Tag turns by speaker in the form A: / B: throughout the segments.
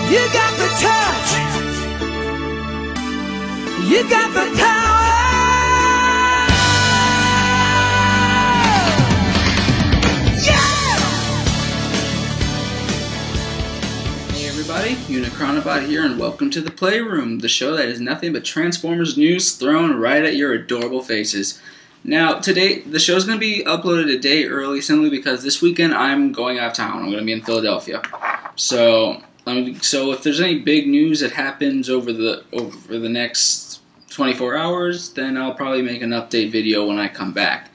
A: You got the touch. You got the power. Yeah!
B: Hey everybody, Unicronobot here, and welcome to the Playroom, the show that is nothing but Transformers news thrown right at your adorable faces. Now, today, the show's going to be uploaded a day early simply because this weekend I'm going out of town. I'm going to be in Philadelphia. So if there's any big news that happens over the next 24 hours, then I'll probably make an update video when I come back.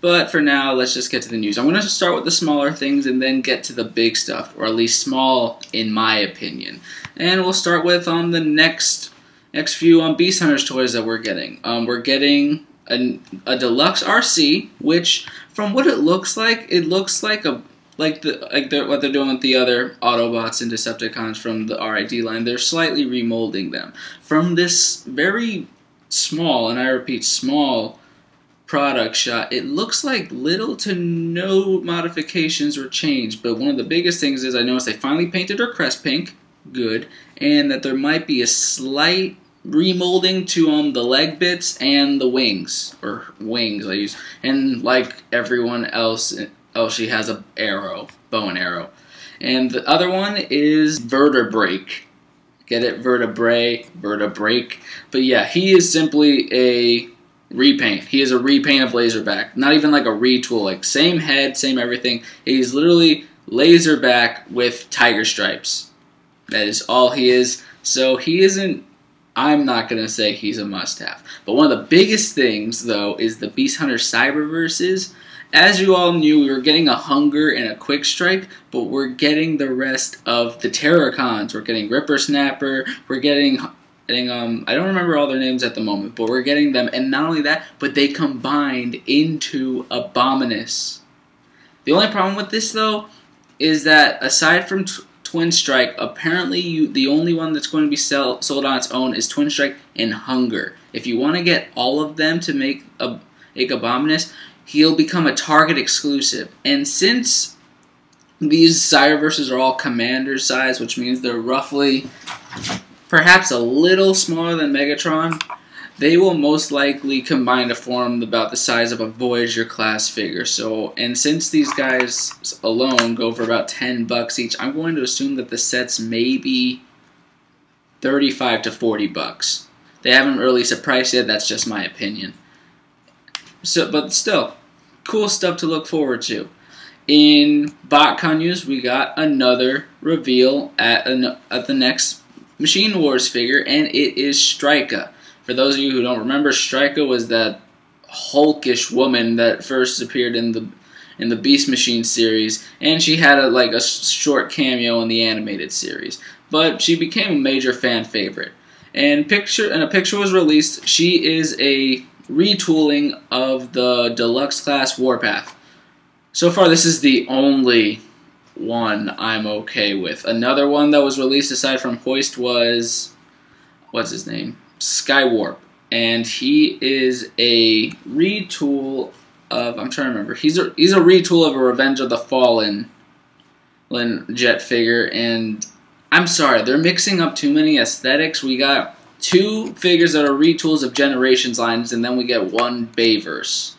B: But for now, let's just get to the news. I'm going to start with the smaller things and then get to the big stuff, or at least small in my opinion. And we'll start with the next few Beast Hunters toys that we're getting. We're getting a Deluxe Arcee, which from what it looks like what they're doing with the other Autobots and Decepticons from the RID line. They're slightly remolding them from this very small, and I repeat, small product shot. It looks like little to no modifications were changed, but one of the biggest things is I noticed they finally painted her crest pink, good, and that there might be a slight remolding to the leg bits and the wings, I use, and like everyone else, she has a bow and arrow. And the other one is Vertebreak. Get it? Vertebreak. But yeah, he is simply a repaint. He is a repaint of Laserback. Not even like a retool. Like same head, same everything. He's literally Laserback with tiger stripes. That is all he is. So he isn't, I'm not going to say he's a must-have. But one of the biggest things, though, is the Beast Hunter Cyberverses. As you all knew, we were getting a Hunger and a Quick Strike, but we're getting the rest of the Terrorcons. We're getting Ripper Snapper, we're getting I don't remember all their names at the moment, but we're getting them. And not only that, but they combined into Abominus. The only problem with this, though, is that aside from Twin Strike, apparently the only one that's going to be sold on its own is Twin Strike and Hunger. If you want to get all of them to make Abominus, he'll become a Target exclusive. And since these Cyberverses are all Commander size, which means they're roughly perhaps a little smaller than Megatron, they will most likely combine to form about the size of a Voyager class figure. And since these guys alone go for about $10 each, I'm going to assume that the sets may be $35 to $40. They haven't released a price yet. That's just my opinion. But still, cool stuff to look forward to. In Botcon news, we got another reveal at the next Machine Wars figure, and it is Strika. For those of you who don't remember, Strika was that hulkish woman that first appeared in the Beast Machine series, and she had a short cameo in the animated series. But she became a major fan favorite. And a picture was released. She is a retooling of the Deluxe class Warpath. So far, this is the only one I'm okay with. Another one that was released aside from Hoist was, what's his name? Skywarp, and he is a retool of, I'm trying to remember, he's a retool of a Revenge of the Fallen jet figure, and I'm sorry, they're mixing up too many aesthetics. We got two figures that are retools of Generations lines, and then we get one Bayverse.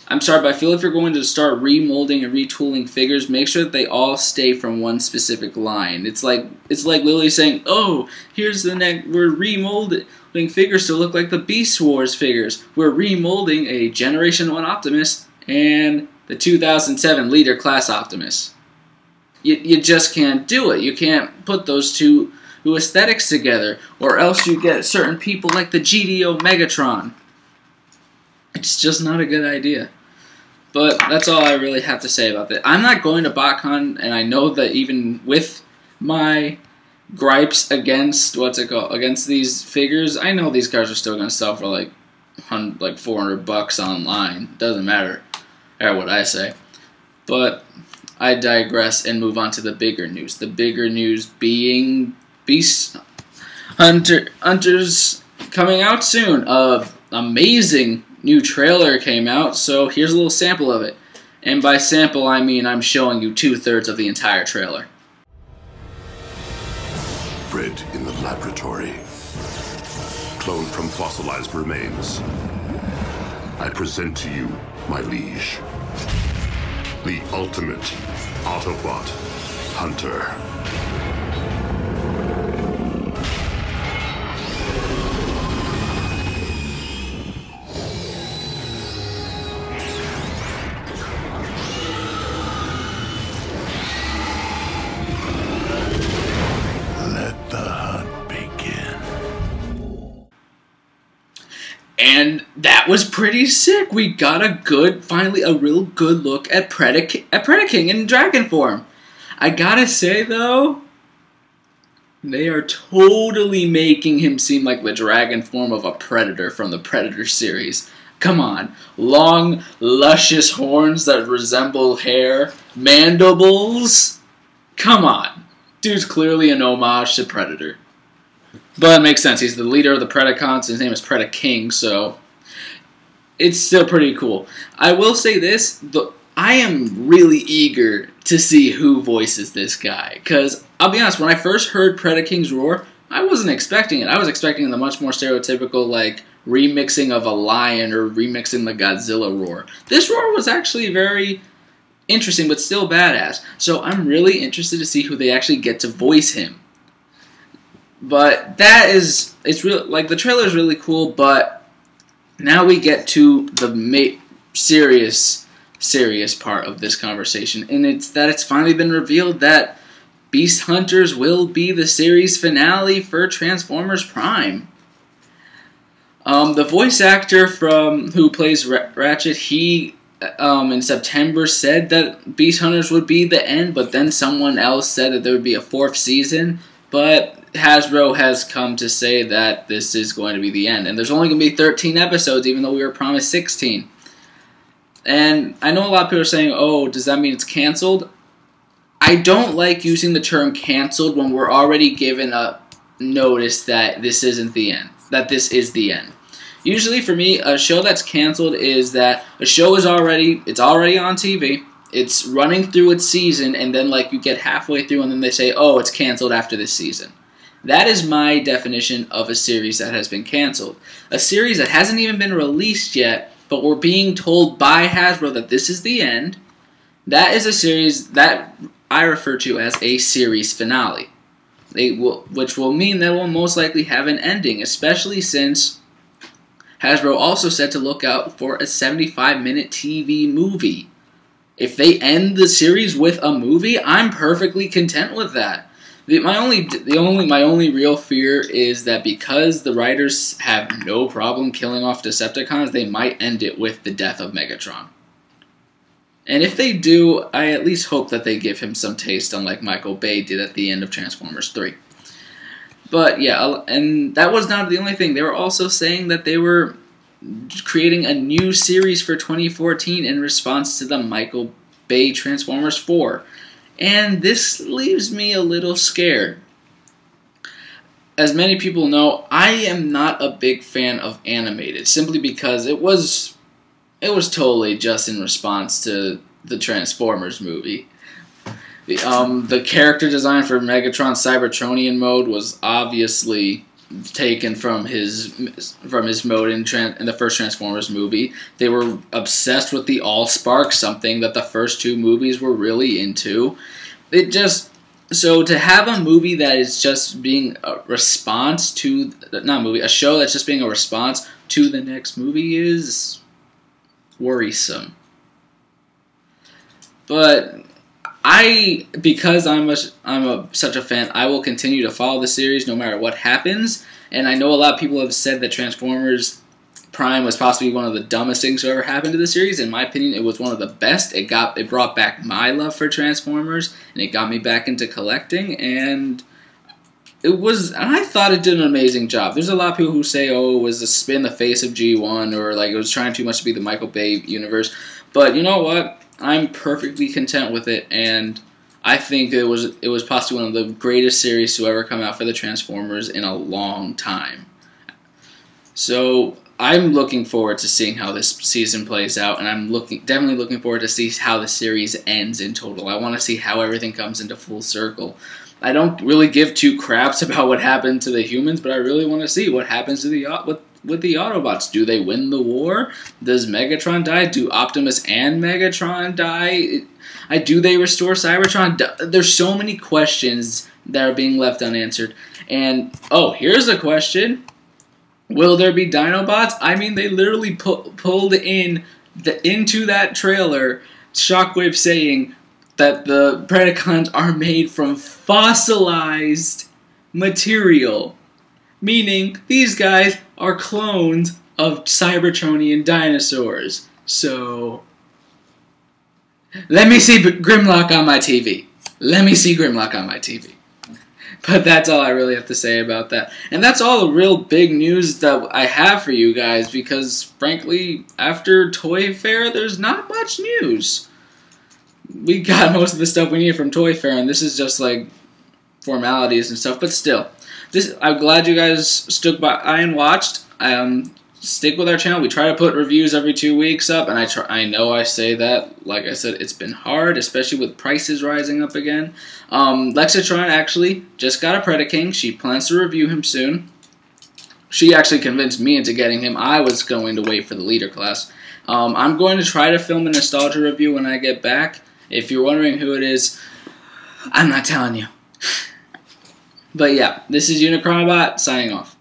B: I'm sorry, but I feel if you're going to start remolding and retooling figures, make sure that they all stay from one specific line. It's like literally saying, "Oh, here's the next. We're remolding figures to look like the Beast Wars figures. We're remolding a Generation 1 Optimus and the 2007 Leader Class Optimus." You just can't do it. You can't put those two aesthetics together, or else you get certain people like the GDO Megatron. It's just not a good idea. But that's all I really have to say about that. I'm not going to Botcon, and I know that even with my gripes against against these figures, I know these cars are still going to sell for like $400 online. Doesn't matter what I say. But I digress and move on to the bigger news. The bigger news being Beast Hunters coming out soon. Amazing new trailer came out, so here's a little sample of it. And by sample, I mean I'm showing you 2/3 of the entire trailer.
C: created in the laboratory. Cloned from fossilized remains. I present to you, my liege, the ultimate Autobot hunter. Let the hunt begin.
B: And that was pretty sick. We got finally a real good look at Predaking in dragon form. I gotta say though, they are totally making him seem like the dragon form of a predator from the Predator series. Come on. Long, luscious horns that resemble hair. Mandibles. Come on. Dude's clearly an homage to Predator. But it makes sense. He's the leader of the Predacons. His name is Predaking, so it's still pretty cool. I will say this. I am really eager to see who voices this guy. Because, I'll be honest, when I first heard Predaking's roar, I wasn't expecting it. I was expecting the much more stereotypical, like, remixing of a lion or remixing the Godzilla roar. This roar was actually very interesting, but still badass. So I'm really interested to see who they actually get to voice him. But it's real. Like, the trailer is really cool, but now we get to the serious part of this conversation, and it's finally been revealed that Beast Hunters will be the series finale for Transformers Prime. The voice actor who plays Ratchet, he in September said that Beast Hunters would be the end, but then someone else said that there would be a 4th season. But Hasbro has come to say that this is going to be the end, and there's only going to be 13 episodes, even though we were promised 16. And I know a lot of people are saying, oh, does that mean it's canceled? I don't like using the term canceled when we're already given a notice that this isn't the end, that this is the end. Usually for me, a show that's canceled is that a show is already on TV, it's running through its season, and then like you get halfway through and then they say, oh, it's canceled after this season. That is my definition of a series that has been canceled. A series that hasn't even been released yet, but we're being told by Hasbro that this is the end. That is a series that I refer to as a series finale. Which will mean that we'll most likely have an ending, especially since Hasbro also said to look out for a 75-minute TV movie. If they end the series with a movie, I'm perfectly content with that. My only real fear is that because the writers have no problem killing off Decepticons, they might end it with the death of Megatron. And if they do, I at least hope that they give him some taste, unlike Michael Bay did at the end of Transformers 3. But yeah, and that was not the only thing. They were also saying that they were creating a new series for 2014 in response to the Michael Bay Transformers 4. And this leaves me a little scared. As many people know, I am not a big fan of animated, simply because it was totally just in response to the Transformers movie. The character design for Megatron's Cybertronian mode was obviously taken from his mode in the first Transformers movie. They were obsessed with the Allspark, something that the first 2 movies were really into. So to have a movie that is just being a response to a show that's just being a response to the next movie is worrisome. But because I'm such a fan, I will continue to follow the series no matter what happens. And I know a lot of people have said that Transformers Prime was possibly one of the dumbest things to ever happen to the series. In my opinion, it was one of the best. It brought back my love for Transformers, and it got me back into collecting. And I thought it did an amazing job. There's a lot of people who say, oh, it was a spin in the face of G1, or like it was trying too much to be the Michael Bay universe. But you know what? I'm perfectly content with it, and I think it was possibly one of the greatest series to ever come out for the Transformers in a long time. So I'm looking forward to seeing how this season plays out, and I'm definitely looking forward to see how the series ends in total. I want to see how everything comes into full circle. I don't really give two craps about what happened to the humans, but I really want to see what happens to the with the Autobots. Do they win the war? Does Megatron die? Do Optimus and Megatron die? Do they restore Cybertron? There's so many questions that are being left unanswered. And, oh, here's a question. Will there be Dinobots? I mean, they literally pulled into that trailer Shockwave saying that the Predacons are made from fossilized material. Meaning, these guys are clones of Cybertronian dinosaurs. So, let me see Grimlock on my TV. Let me see Grimlock on my TV. But that's all I really have to say about that. And that's all the real big news that I have for you guys, because, frankly, after Toy Fair, there's not much news. We got most of the stuff we needed from Toy Fair, and this is just, like, formalities and stuff. But still, I'm glad you guys stuck by and watched. Stick with our channel. We try to put reviews every 2 weeks up, and I know I say that. Like I said, it's been hard, especially with prices rising up again. Lexitron actually just got a Predaking. She plans to review him soon. She actually convinced me into getting him. I was going to wait for the leader class. I'm going to try to film a nostalgia review when I get back. If you're wondering who it is, I'm not telling you. But yeah, this is Unicronobot signing off.